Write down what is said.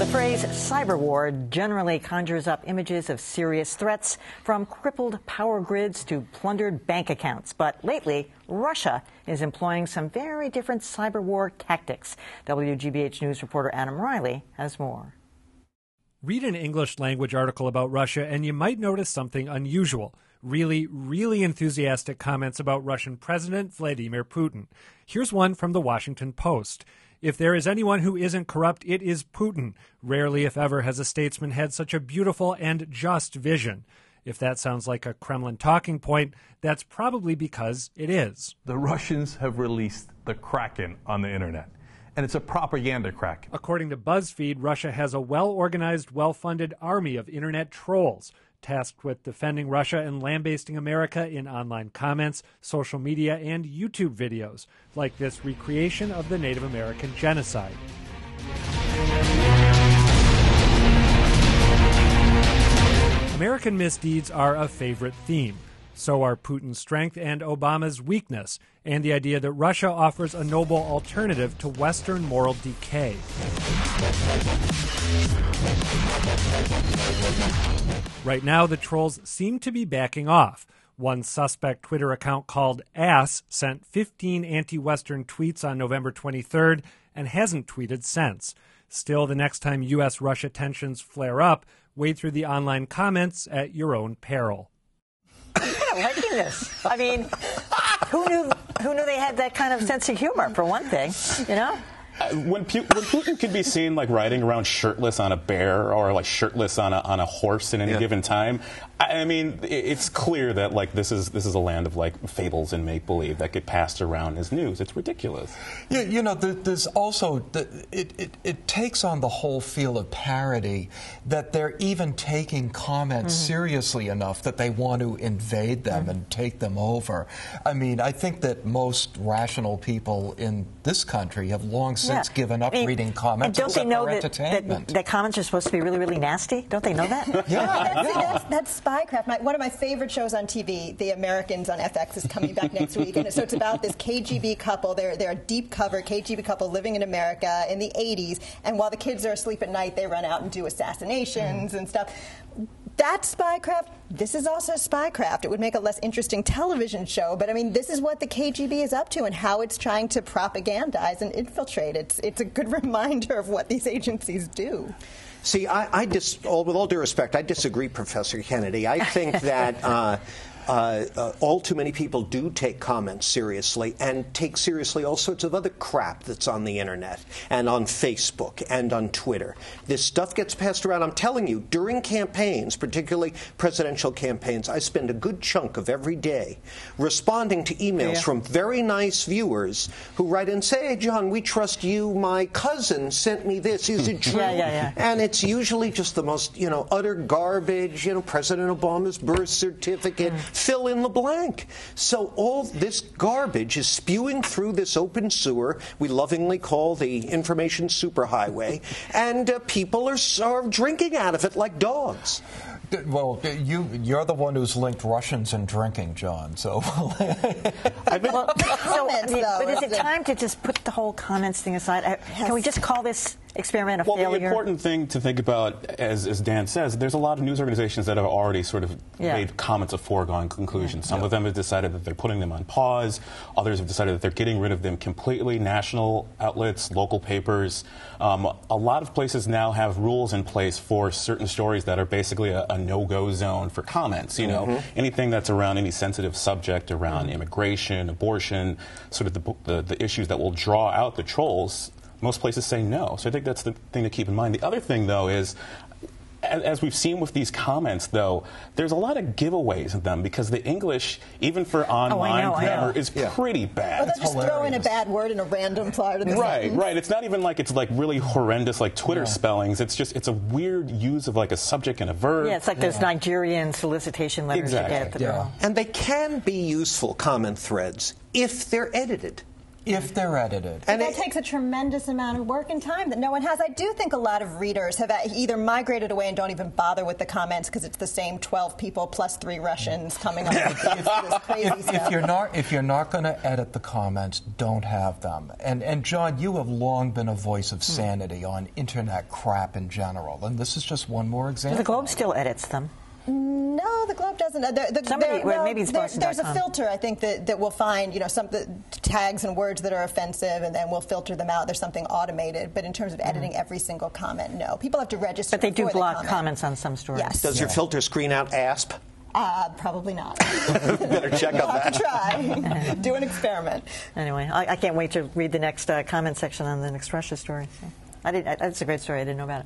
The phrase cyber war generally conjures up images of serious threats, from crippled power grids to plundered bank accounts. But lately, Russia is employing some very different cyber war tactics. WGBH News reporter Adam Riley has more. Read an English language article about Russia and you might notice something unusual. Really enthusiastic comments about Russian President Vladimir Putin. Here's one from the Washington Post. If there is anyone who isn't corrupt, it is Putin. Rarely, if ever, has a statesman had such a beautiful and just vision. If that sounds like a Kremlin talking point, that's probably because it is. The Russians have released the Kraken on the internet, and it's a propaganda Kraken. According to BuzzFeed, Russia has a well-organized, well-funded army of internet trolls, tasked with defending Russia and lambasting America in online comments, social media, and YouTube videos, like this recreation of the Native American genocide. American misdeeds are a favorite theme. So are Putin's strength and Obama's weakness, and the idea that Russia offers a noble alternative to Western moral decay. Right now, the trolls seem to be backing off. One suspect Twitter account called Ass sent 15 anti-Western tweets on November 23rd and hasn't tweeted since. Still, the next time U.S.-Russia tensions flare up, wade through the online comments at your own peril. I'm kind of liking this. I mean, who knew they had that kind of sense of humor, for one thing, you know? When Putin could be seen like riding around shirtless on a bear or like shirtless on a horse at any given time, I mean, it's clear that like this is a land of like fables and make believe that get passed around as news. It's ridiculous. Yeah, you know, there's also it takes on the whole feel of parody that they're even taking comments seriously enough that they want to invade them and take them over. I mean, I think that most rational people in this country have long since given up reading comments. And don't they know that comments are supposed to be really nasty? Don't they know that? That's spycraft. One of my favorite shows on TV, The Americans on FX, is coming back next week. And so it's about this KGB couple. They're a deep cover KGB couple living in America in the 80s. And while the kids are asleep at night, they run out and do assassinations and stuff. That's spycraft. This is also spycraft. It would make a less interesting television show, but I mean, this is what the KGB is up to and how it's trying to propagandize and infiltrate. It's a good reminder of what these agencies do. See, with all due respect, I disagree, Professor Kennedy. I think that all too many people do take comments seriously and take seriously all sorts of other crap that's on the internet and on Facebook and on Twitter. This stuff gets passed around. I'm telling you, during campaigns, particularly presidential campaigns, I spend a good chunk of every day responding to emails from very nice viewers who write and say, "Hey, John, we trust you. My cousin sent me this. Is it true?" And it's usually just the most, utter garbage. President Obama's birth certificate. Fill in the blank. So all this garbage is spewing through this open sewer we lovingly call the information superhighway, and people are drinking out of it like dogs. Well, you're the one who's linked Russians and drinking, John. So, but is it time to just put the whole comments thing aside? Can we just call this experiment a failure? Well, the important thing to think about, as Dan says, there's a lot of news organizations that have already sort of made comments of foregone conclusions. Some of them have decided that they're putting them on pause. Others have decided that they're getting rid of them completely. National outlets, local papers. A lot of places now have rules in place for certain stories that are basically a no-go zone for comments. Anything that's around any sensitive subject around immigration, abortion, sort of the issues that will draw out the trolls. Most places say no. So I think that's the thing to keep in mind. The other thing, though, is, as we've seen with these comments, though, there's a lot of giveaways in them because the English, even for online grammar, is pretty bad. Well, they'll just throw in a bad word in a random part of the sentence. Right. It's not even like it's like really horrendous like Twitter spellings. It's a weird use of like a subject and a verb. Yeah, it's like those Nigerian solicitation letters you get at the And they can be useful comment threads if they're edited. If they're edited. And that takes a tremendous amount of work and time that no one has. I do think a lot of readers have either migrated away and don't even bother with the comments because it's the same 12 people plus 3 Russians coming on with this crazy stuff. If you're not going to edit the comments, don't have them. And John, you have long been a voice of sanity on internet crap in general, and this is just one more example. The Globe still edits them. No, the Globe doesn't. Maybe it's there's a filter, I think, that will find some tags and words that are offensive, and then we'll filter them out. There's something automated. But in terms of editing every single comment, no. People have to register. But they do block comment. comments on some stories. Yes. Does your filter screen out ASP? Probably not. Better check on that. Have to try. Do an experiment. Anyway, I can't wait to read the next comment section on the next Russia story. So. That's a great story. I didn't know about it.